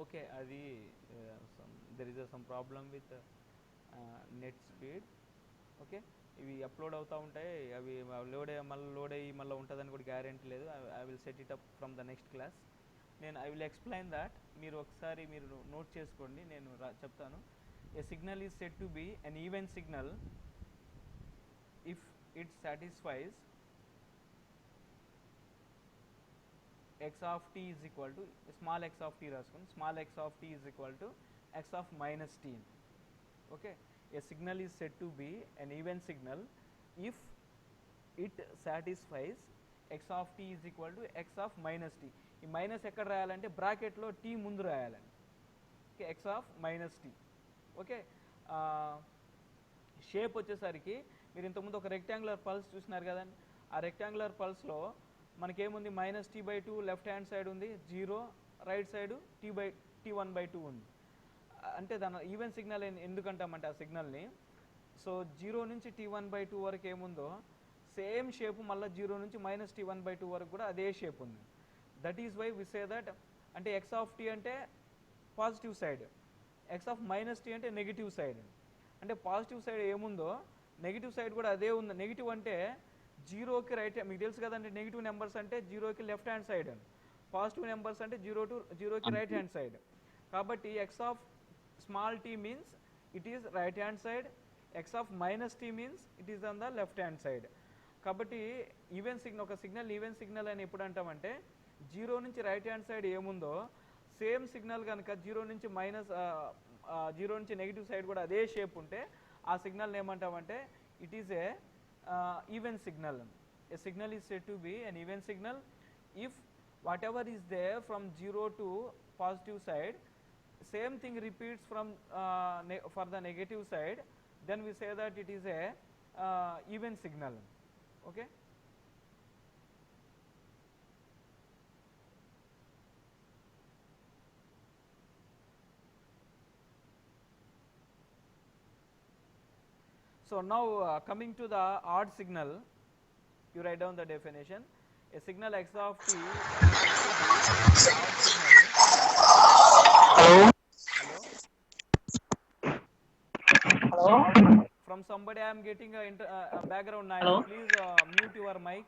ఓకే, అది there is some problem with net speed. Okay, ఇవి అప్లోడ్ అవుతూ ఉంటాయి, అవి లోడ్ అయ్యి మళ్ళీ ఉంటుందని కూడా గ్యారెంటీ లేదు. I will set it up from the next class. I will explain that, మీరు ఒకసారి మీరు నోట్ చేసుకోండి, నేను చెప్తాను. A signal is set to be an even signal if it satisfies x of t is equal to small x of t రాసుకోండి, small x of t is equal to x of minus t. Okay, a signal is said to be an even signal if it satisfies x of t is equal to x of minus t. ఈ minus ఎక్కడ రాయాలంటే బ్రాకెట్లో t ముందు రాయాలండి. Okay, x of minus t. Okay, shape వచ్చేసరికి మీరు ఇంతకుముందు ఒక రెక్టాంగులర్ పల్స్ చూసినారు కదండి, ఆ రెక్టాంగులర్ పల్స్లో మనకేముంది -t/2 లెఫ్ట్ హ్యాండ్ సైడ్ ఉంది, 0 రైట్ సైడ్ t1/2 ఉంది. అంటే దాని ఈవెన్ సిగ్నల్ ఎందుకంటామంటే ఆ సిగ్నల్ని, సో 0 నుంచి t1/2 వరకు ఏముందో సేమ్ షేప్ మళ్ళీ 0 నుంచి -t1/2 వరకు కూడా అదే షేప్ ఉంది. That is why we say that, అంటే x ఆఫ్ t అంటే positive side, x of -t అంటే నెగిటివ్ సైడ్. అంటే పాజిటివ్ సైడ్ ఏముందో నెగిటివ్ సైడ్ కూడా అదే ఉంది. నెగిటివ్ అంటే 0కి రైట్, మీకు తెలుసు కదండి నెగిటివ్ నెంబర్స్ అంటే 0కి left hand side, positive numbers అంటే 0కి రైట్ హ్యాండ్ సైడ్. కాబట్టి x of small t means it is right hand side, x of -t means it is on the left hand side. కాబట్టి even signal, ఒక signal even signal అని ఎప్పుడు అంటామంటే 0 నుంచి right hand side ఏముందో same signal కనుక 0 నుంచి negative side కూడా అదే షేప్ ఉంటే ఆ సిగ్నల్ ఏమంటామంటే it is A even signal. A signal is said to be an even signal if whatever is there from 0 to positive side same thing repeats from for the negative side, then we say that it is a even signal. Okay. So now coming to the odd signal, you write down the definition. A signal x of t hello. From somebody I am getting a background noise. Hello? Please mute your mic.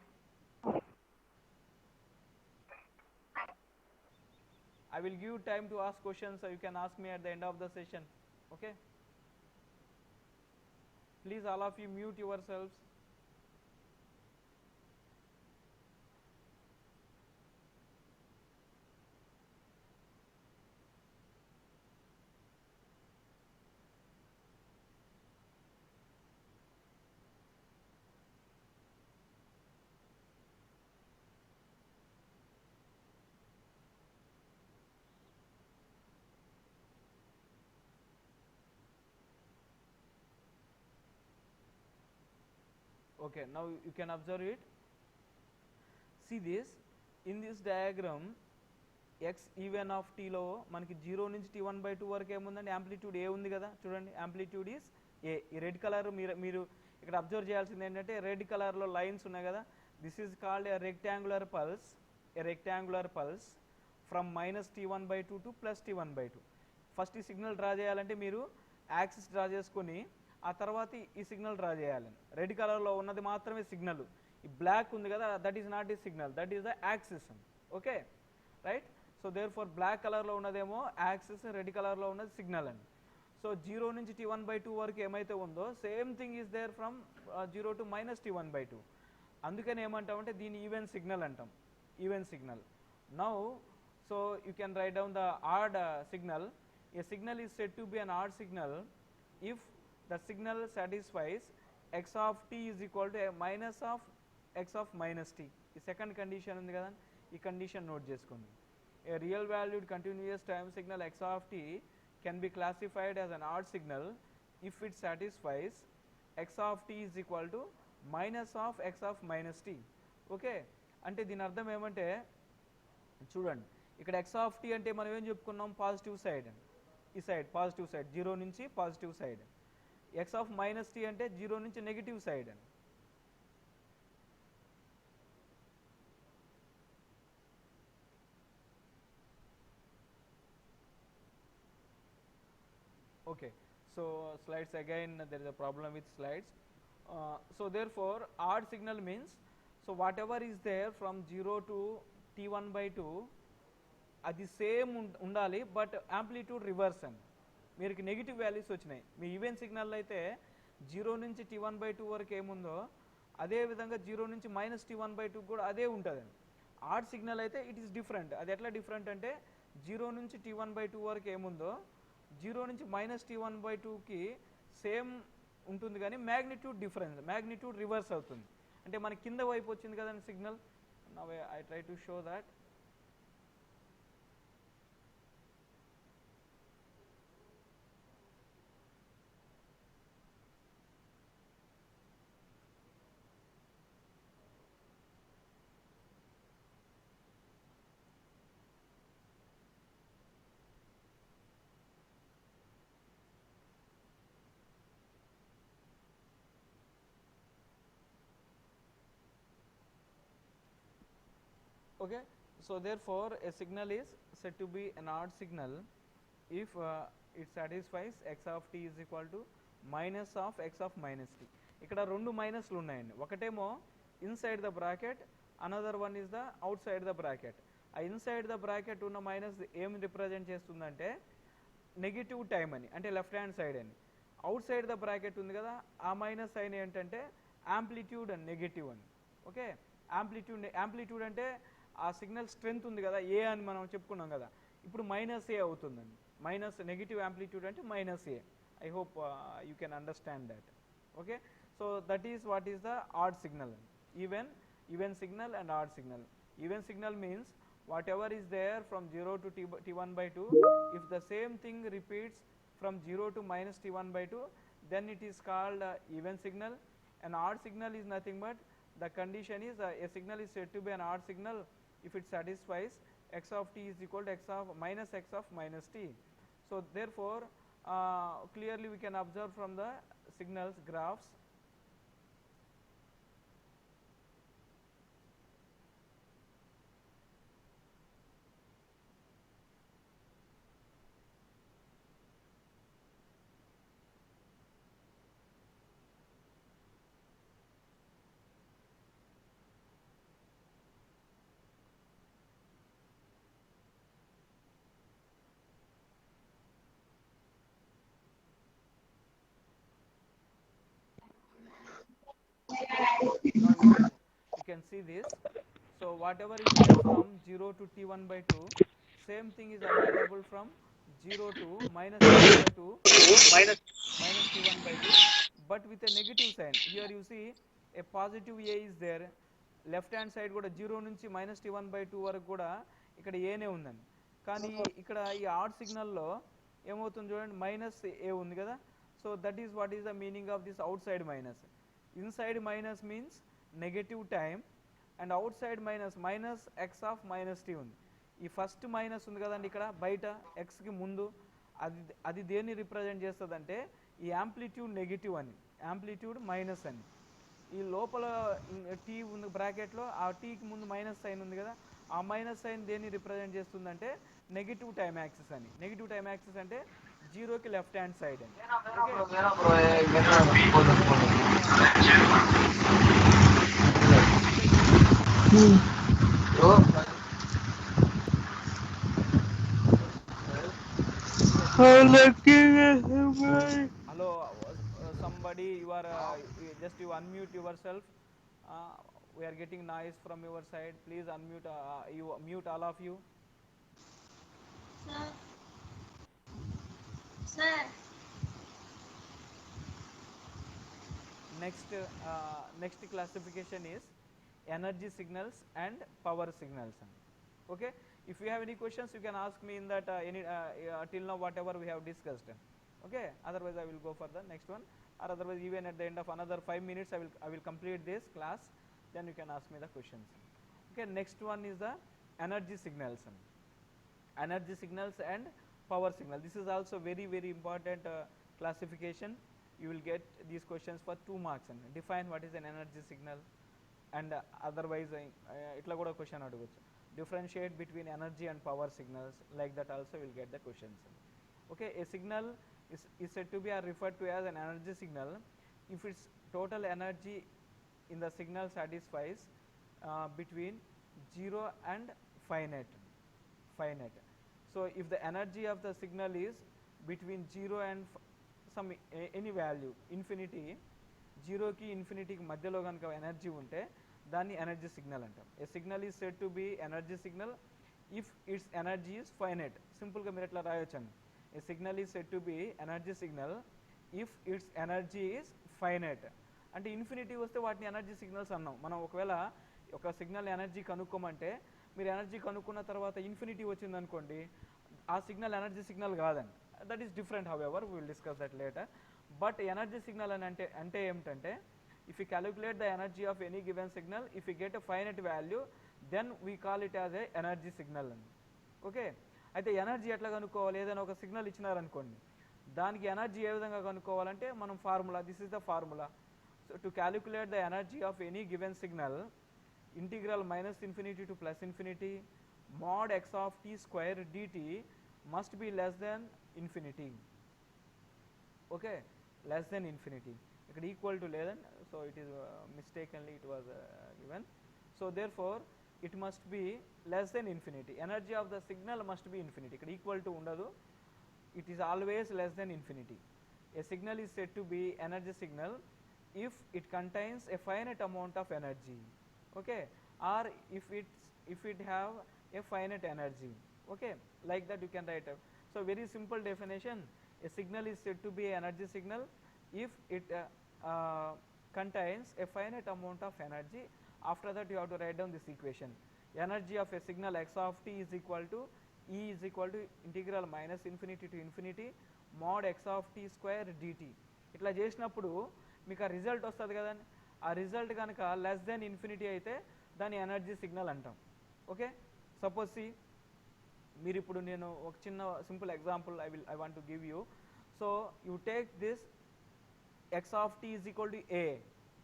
I will give time to ask questions, so you can ask me at the end of the session. Okay. Please all of you mute yourselves. Okay, now you can observe it. See this, in this diagram x even of t లో మనకి 0 నుంచి t1/2 వరకు ఏముందండి, amplitude ఏ ఉంది కదా, చూడండి amplitude is a. ఈ red colour మీరు ఇక్కడ అబ్జర్వ్ చేయాల్సింది ఏంటంటే రెడ్ కలర్లో లైన్స్ ఉన్నాయి కదా, this is called a rectangular pulse from -t1/2 to +t1/2. First ఈ సిగ్నల్ డ్రా చేయాలంటే మీరు యాక్సిస్ డ్రా చేసుకొని ఆ తర్వాత ఈ సిగ్నల్ డ్రా చేయాలి. రెడ్ కలర్లో ఉన్నది మాత్రమే సిగ్నల్, ఈ బ్లాక్ ఉంది కదా దట్ ఈస్ నాట్ ఈ signal, that is the axis. Okay right. So therefore black కలర్లో ఉన్నదేమో యాక్సిస్, రెడ్ కలర్లో ఉన్నది సిగ్నల్ అండి. సో 0 నుంచి t1/2 వరకు ఏమైతే ఉందో same thing is there from 0 to -t1/2. అందుకని ఏమంటామంటే దీన్ని ఈవెన్ సిగ్నల్ అంటాం, even signal. Now so you can write down the odd signal. A signal is said to be an odd signal if the signal satisfies x of t is equal to a minus of x of minus t. ఈ second condition ఉంది కదా, ఈ condition note చేసుకోండి. A real valued continuous time signal x of t can be classified as an odd signal if it satisfies x of t is equal to minus of x of minus t. Okay, అంటే దీని అర్థం ఏమంటే చూడండి ఇక్కడ x of t అంటే మనం ఏం చెప్పుకున్నాం, పాజిటివ్ సైడ్, ఈ సైడ్ పాజిటివ్ సైడ్, 0 నుంచి positive side. x of minus t అంటే 0 నుంచి నెగిటివ్ సైడ్ అని. Okay, so slides again, there is a problem with slides. So therefore odd signal means, so whatever is there from 0 to t1/2 అది same ఉండాలి, but amplitude reverse అని. మీరు negative values వచ్చినాయి, me even signal అయితే 0 నుంచి t1/2 వరకు ఏముందో అదే విధంగా 0 నుంచి -t1/2 కూడా అదే ఉంటుంది. ఆడ్ సిగ్నల్ అయితే ఇట్ ఈస్ డిఫరెంట్. అది ఎట్లా డిఫరెంట్ అంటే 0 నుంచి t1/2 వరకు ఏముందో 0 నుంచి -t1/2కి సేమ్ ఉంటుంది, కానీ మ్యాగ్నిట్యూడ్ డిఫరెన్స్, మ్యాగ్నిట్యూడ్ రివర్స్ అవుతుంది. అంటే మన కింద వైపు వచ్చింది కదండి signal. Now I try to show that. Okay, so therefore a signal is said to be an odd signal if it satisfies x of t is equal to minus of x of minus t. ఇక్కడ రెండు మైనస్లు ఉన్నాయండి, ఒకటేమో inside the bracket, another one is the out side the bracket. ఆ inside the bracket ఉన్న minus ఏం represent చేస్తుందంటే negative time అని, అంటే లెఫ్ట్ హ్యాండ్ సైడ్ అని. అవుట్ సైడ్ ద బ్రాకెట్ ఉంది కదా ఆ మైనస్ సైన్ ఏంటంటే యాంప్లిట్యూడ్ అని, నెగిటివ్ అని. ఓకే, యాంప్లిట్యూడ్ అంటే ఆ సిగ్నల్ స్ట్రెంగ్త్ ఉంది కదా ఏ అని మనం చెప్పుకున్నాం కదా, ఇప్పుడు మైనస్ ఏ అవుతుందండి. మైనస్ నెగిటివ్ యాంప్లిట్యూడ్ అంటే minus A. I hope you can understand that. Okay, so that is what is the odd signal. Even signal and odd signal. Even signal means whatever is there from 0 to t1 by 2, if the same thing repeats from 0 to minus t1 by 2, then it is called even signal. An odd signal is nothing but the condition is a signal is said to be an odd signal if it satisfies x of t is equal to x of minus t. So therefore clearly we can observe from the signals graphs. Now you can see this. So whatever is there from 0 to t1 by 2, same thing is available from 0 to minus t1 by 2 minus t1 by 2, but with a negative sign. Here you see a positive a is there, left hand side కూడా 0 నుంచి minus t1 by 2 వరకు కూడా ఇక్కడ ఏనే ఉందండి. కానీ ఇక్కడ ఈ ఆడ్ సిగ్నల్లో ఏమవుతుంది చూడండి, మైనస్ ఏ ఉంది కదా. So that is what is the meaning of this outside minus. Inside minus means negative time and outside minus x of minus t ఉంది. ఈ ఫస్ట్ మైనస్ ఉంది కదండి ఇక్కడ బయట ఎక్స్కి ముందు, అది దేన్ని రిప్రజెంట్ చేస్తుంది అంటే ఈ యాంప్లిట్యూడ్ నెగిటివ్ అని, యాంప్లిట్యూడ్ మైనస్ అని. ఈ లోపల టీ ఉంది బ్రాకెట్లో, ఆ టీకి ముందు మైనస్ సైన్ ఉంది కదా, ఆ మైనస్ సైన్ దేన్ని రిప్రజెంట్ చేస్తుందంటే నెగిటివ్ టైం యాక్సిస్ అని. నెగిటివ్ టైం యాక్సిస్ అంటే జీరోకి లెఫ్ట్ హ్యాండ్ సైడ్ అని. Hello, somebody, you are just you unmute yourself. We are getting noise from your side. Please unmute. You mute all of you. Sir. Sir. Next classification is energy signals and power signals. Okay, if you have any questions you can ask me in that till now whatever we have discussed. Okay, otherwise I will go for the next one, or otherwise even at the end of another 5 minutes I will complete this class, then you can ask me the questions. Okay, next one is the energy signals. Energy signals and power signal. This is also very important classification. You will get these questions for 2 marks. And define what is an energy signal, and otherwise itla kuda question adugochu. Differentiate between energy and power signals, like that also will get the questions. Okay, a signal is said to be or referred to as an energy signal if its total energy in the signal satisfies between 0 and finite. So if the energy of the signal is between 0 and some any value, infinity, 0 ki infinity ki madhyalo ganaka energy unte danni energy signal antam. A signal is said to be energy signal if its energy is finite. Simple ga meer etla rayachandi, a signal is said to be energy signal if its energy is finite. అంటే infinity వస్తే వాటిని energy signals అన్నాం. మనం ఒకవేళ ఒక signal energy కనుక్కోమంటే మీరు energy కనుక్కున్న తర్వాత ఇన్ఫినిటీ వచ్చింది అనుకోండి, ఆ సిగ్నల్ ఎనర్జీ సిగ్నల్ కాదండి. That is different, how ever we will discuss that later. But energy signal అని అంటే ఏమిటంటే, if you calculate the energy of any given signal, if you get a finite value, then we call it as a energy signal. Okay, అయితే energy ఎట్లా కనుక్కోవాలి? ఏదైనా ఒక signal ఇచ్చినారనుకోండి, దానికి energy ఏ విధంగా కనుక్కోవాలంటే మనం formula, this is the formula. So to calculate the energy of any given signal, integral minus infinity to plus infinity mod x of t square dt must be less than infinity. Okay, less than infinity. ఇక్కడ equal to లేదండి, so it is mistakenly it was given. So therefore it must be less than infinity. Energy of the signal must be infinity. ఇక్కడ equal to ఉండదు, it is always less than infinity. A signal is said to be energy signal if it contains a finite amount of energy. Okay, or if it have a finite energy. Okay, like that you can write up. So very simple definition, a signal is said to be an energy signal if it contains a finite amount of energy. After that you have to write down this equation. energy of a signal x of t is equal to E is equal to integral minus infinity to infinity mod x of t square dt. ఇట్లా చేసినప్పుడు మీకు ఆ result వస్తుంది కదండి. ఆ result కనుక less than infinity అయితే దాని ఎనర్జీ సిగ్నల్ అంటాం. ఓకే, సపోజ్ సి మీరు ఇప్పుడు నేను ఒక చిన్న simple example I want to give you. So you take this x of t is equal to a,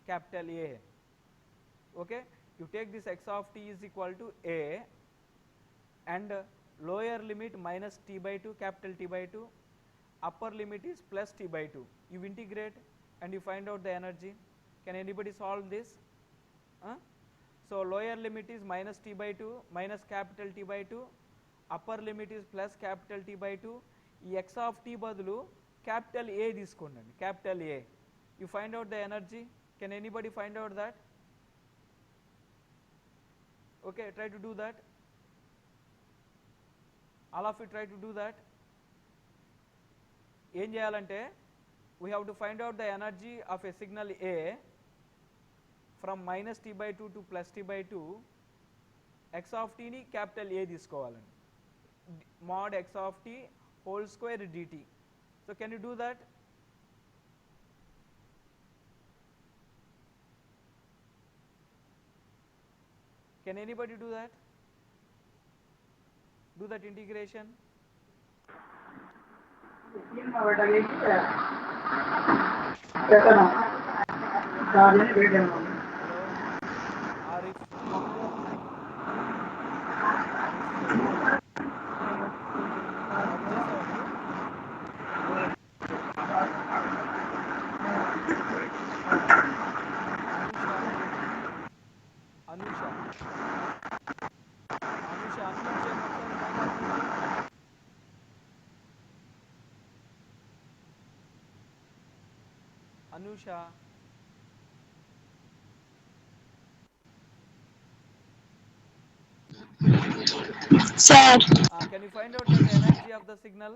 capital A. Okay, you take this x of t is equal to a and lower limit minus t by 2, capital T by 2, upper limit is plus t by 2. You integrate and you find out the energy. Can anybody solve this? So lower limit is minus t by 2 minus capital T by 2, upper limit is plus capital T by 2. ఈ x of t బదులు capital A తీసుకోండి, capital A. You find out the energy. Can anybody find out that? Okay, try to do that. All of you try to do that. ఏం చేయాలంటే we have to find out the energy of a signal A from minus t by 2 to plus t by 2. x of t ని capital A తీసుకోవాలండి, mod x of t whole square dt. So can you do that? Can anybody do that? Do that integration. Arif. Anusha. Anusha. Sir, Can you find out the energy of the signal?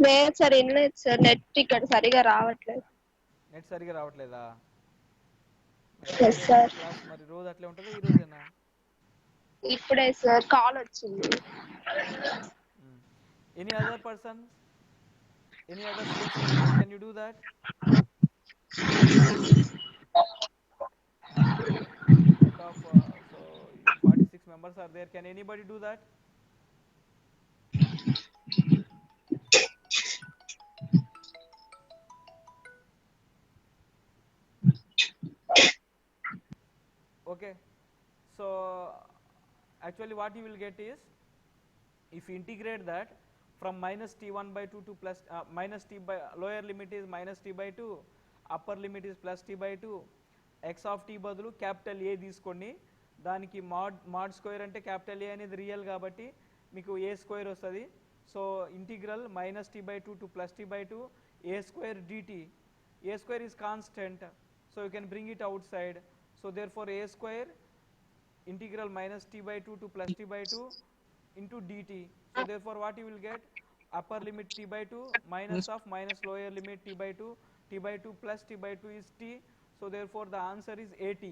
లేదు sir, ఇన్లేదు sir, net ఇక్కడ సరిగా రావట్లేదు. Net సరిగా రావట్లేదా? Yes, sir. Class మరి రోజు అట్లే ఉంటుందా, ఈ రోజేనా? ఇప్పుడే సార్ కాల్ వచ్చింది. Any other person? Any other students? Can you do that? Out of so 46 members are there. Can anybody do that? Okay, so actually what you will get is, if you integrate that from minus t1 by 2 to plus minus t by, lower limit is minus t by 2, upper limit is plus t by 2, x of t బదులు capital A తీసుకోండి, దానికి mod square అంటే capital A అనేది real కాబట్టి మీకు a square వస్తుంది. So integral minus t by 2 to plus t by 2 a square dt. A square is constant, so you can bring it outside. So therefore a square integral minus t by 2 to plus t by 2 into dt. So therefore what you will get, upper limit t by 2 minus of minus lower limit t by 2, t by 2 plus t by 2 is t. So therefore the answer is at.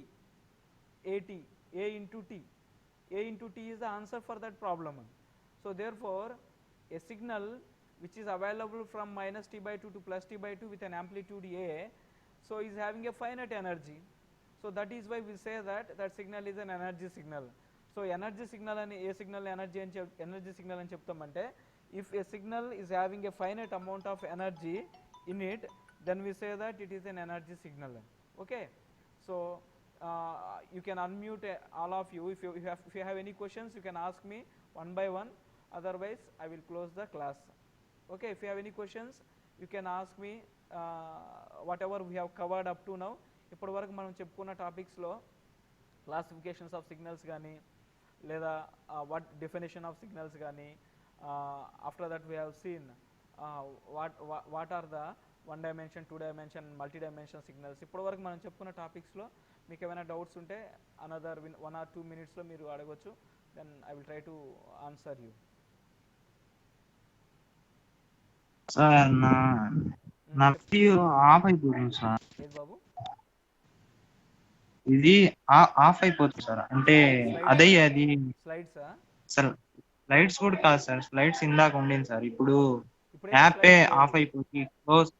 A into t. A into t is the answer for that problem. So therefore a signal which is available from minus t by 2 to plus t by 2 with an amplitude A, so is having a finite energy. So that is why we say that that signal is an energy signal. So energy signal and a signal energy signal అని చెప్తామంటే, if a signal is having a finite amount of energy in it, then we say that it is an energy signal. Okay, so you can unmute all of you. If you have any questions, you can ask me one by one, otherwise I will close the class. Okay, if you have any questions, you can ask me whatever we have covered up to now. ఇప్పటి వరకు మనం చెప్పుకున్న టాపిక్స్లో classifications of signals కానీ, లేదా definition of signals కానీ, after that we have seen what are the 1 dimension 2 dimension multi dimension signals. ఇప్పటి వరకు మనం చెప్పుకున్న టాపిక్స్లో మీకు ఏమైనా డౌట్స్ ఉంటే అనదర్ 1 or 2 minutesలో మీరు అడగవచ్చు. Then I will try to answer you. Sir నా వీడియో ఆఫ్ అయిపోతుంది సార్. ఏది బాబు? ఇది ఆఫ్ అయిపోతుంది సార్. అంటే అదే అది స్లైడ్సా? సార్ స్లైడ్స్ కూడా కాదు సార్. స్లైడ్స్ ఇందాక ఉండింది సార్. ఇప్పుడు ఇప్పుడైతే యాపే స్లైడ్స్ లేవు. ఆఫ్ అయిపోయి క్లోజ్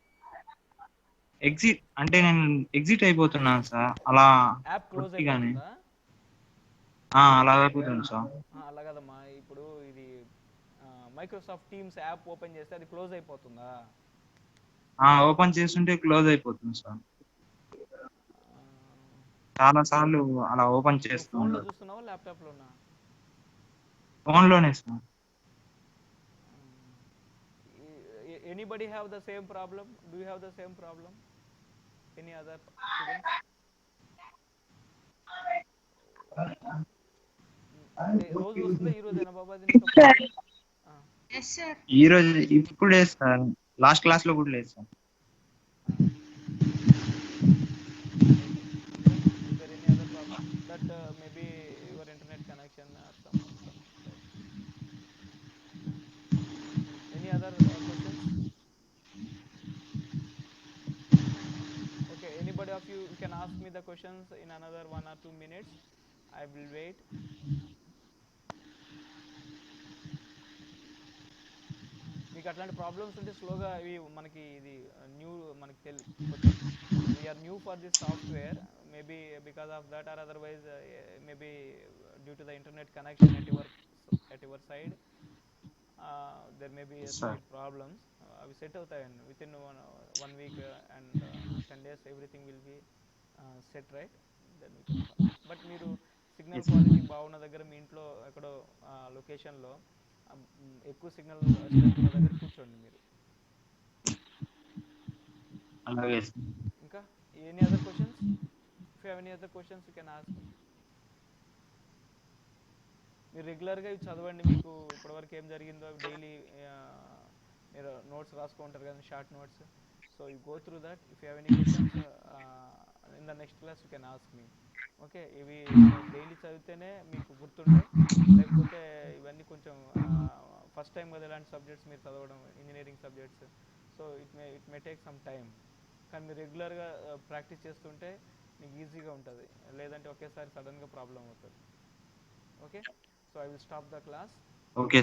అంటే నేను ఎగ్జిట్ అయిపోతున్నాను సార్. అలా యాప్ క్లోజ్ కొద్దిగానే అయిపోతుందా? అలా అయిపోతుంది సార్. అలా కదమ్మా, ఇప్పుడు ఇది మైక్రోసాఫ్ట్ టీమ్స్ యాప్ ఓపెన్ చేస్తే అది క్లోజ్ అయిపోతుందా? ఓపెన్ చేస్తుంటే క్లోజ్ అయిపోతుంది సార్. చాలా సార్లు అలా ఓపెన్ నువ్వు చేస్తూ ఫోన్లో ఉన్నాను. చూస్తున్నావా ల్యాప్టాప్లోనా? ఫోన్లోనే sir. Anybody have the same problem? Do you have the same problem? Any other students? రోజు వస్తుందా? ఈ రోజేనా బాబా అది నీకు ప్రాబ్లం? Yes, sir. ఈ రోజు ఇప్పుడు లేదు సార్. లాస్ట్ క్లాస్ లో కూడా లేదు sir. Is there any other problem that maybe your internet connection or some like any other questions? Okay, anybody of you can ask me the questions in another 1 or 2 minutes. I will wait. మీకు అట్లాంటి problems ఉంటే స్లోగా ఇవి మనకి ఇది new మనకి కొంచెం we're new for this software, maybe because of that or otherwise maybe due to the internet connection at your side there may be a slight problems. అవి సెట్ అవుతాయండి with in 1 week and 10 days everything will be set right, then we can follow. But మీరు signal quality బాగున్న దగ్గర మీ ఇంట్లో ఎక్కడో లొకేషన్లో ఎక్కువ signal strength ఉన్న దగ్గర కూర్చోండి మీరు. అలాగే. ఇంకా any other questions? If you have any other questions you can ask. మీరు రెగ్యులర్గా ఇవి చదవండి. మీకు ఇప్పటివరకు ఏం జరిగిందో అవి డైలీ మీరు నోట్స్ రాసుకుంటారు కదా, short notes. So you go through that. If you have any questions in the next class you can ask me. Okay, ఇవి డైలీ చదివితేనే మీకు గుర్తుంటాయి, లేకపోతే ఇవన్నీ కొంచెం ఫస్ట్ టైం కదా ఇలాంటి సబ్జెక్ట్స్ మీరు చదవడం, engineering subjects. So it may take some time. కానీ మీరు రెగ్యులర్గా ప్రాక్టీస్ చేస్తుంటే మీకు ఈజీగా ఉంటుంది, లేదంటే ఒకేసారి సడన్గా ప్రాబ్లం అవుతుంది. Okay, so I will stop the class. Okay.